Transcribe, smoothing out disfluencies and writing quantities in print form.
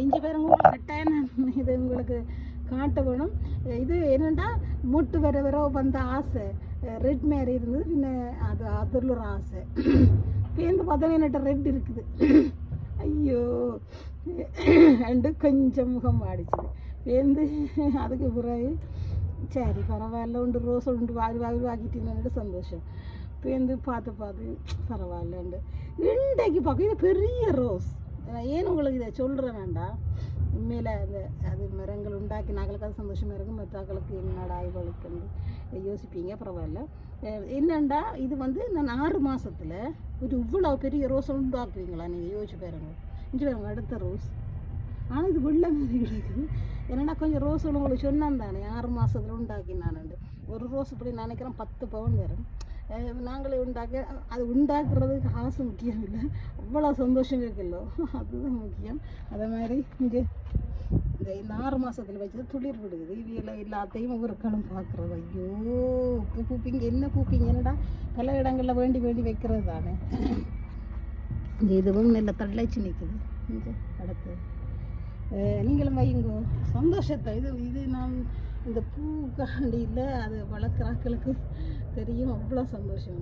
இஞ்சி பாருங்க கட்டாயம் இது உங்களுக்கு காட்ட வேணும். இது என்னென்னா மூட்டு வர வர வந்த ஆசை ரெட் மாரி இருந்தது. பின்ன அது அதில் ஒரு ஆசை பேருந்து பார்த்தோன்னே என்கிட்ட ரெட் இருக்குது. ஐயோ ரெண்டு கொஞ்சம் முகம் வாடிச்சுது பேருந்து. அதுக்கு பிறகு சரி பரவாயில்ல உண்டு ரோஸ் உண்டு வாங்கிட்டீங்கன்னு சந்தோஷம். பேருந்து பார்த்து பரவாயில்லண்டு இன்றைக்கு பார்க்க இது பெரிய ரோஸ். ஏன் உங்களுக்கு இதை சொல்கிறேன் வேண்டாம், உண்மையில் அந்த அது மரங்கள் உண்டாக்கி நாங்களுக்கு அது சந்தோஷமாக இருக்கும். மற்றவர்களுக்கு என்னடா இவளுக்கு யோசிப்பீங்க. பரவாயில்ல. என்னண்டா இது வந்து நான் 6 மாதத்தில் ஒரு இவ்வளோ பெரிய ரோஸ் உண்டாக்குவீங்களா நீங்கள் யோசிச்சு பாருங்க. இஞ்சி பாருங்க அடுத்த ரோஸ். ஆனால் இது வெள்ளை மாதிரி கிடைக்குது. என்னடா கொஞ்சம் ரோஸ் உங்களுக்கு சொன்னான் தானே 6 மாதத்தில் உண்டாக்கினான்னு. ஒரு ரோஸ் இப்படி நினைக்கிறேன் 10 பவுன் வரும். நாங்களே அது உண்டாக்குறதுக்கு காசு முக்கியம் இல்லை, அவ்வளோ சந்தோஷம் இருக்குல்லோ அதுதான் முக்கியம். அதே மாதிரி இங்கே இந்த 6 மாதத்தில் வச்சது துளிர் விடுது. இவையில் எல்லாத்தையும் ஒவ்வொரு கணம் பார்க்குறது. ஐயோ பூ பூப்பிங்க என்ன பூப்பிங்க என்னடா பல இடங்களில் வேண்டி வைக்கிறது தானே. இங்கே இதுவும் நல்ல தள்ளாச்சு நிற்குது. இங்கே அடுத்து நீங்களும் வையுங்கோ சந்தோஷத்தை. இது நான் இந்த பூ காண்டியில் அது வளர்க்குறாக்களுக்கு தெரியும் அவ்வளோ சந்தோஷம்.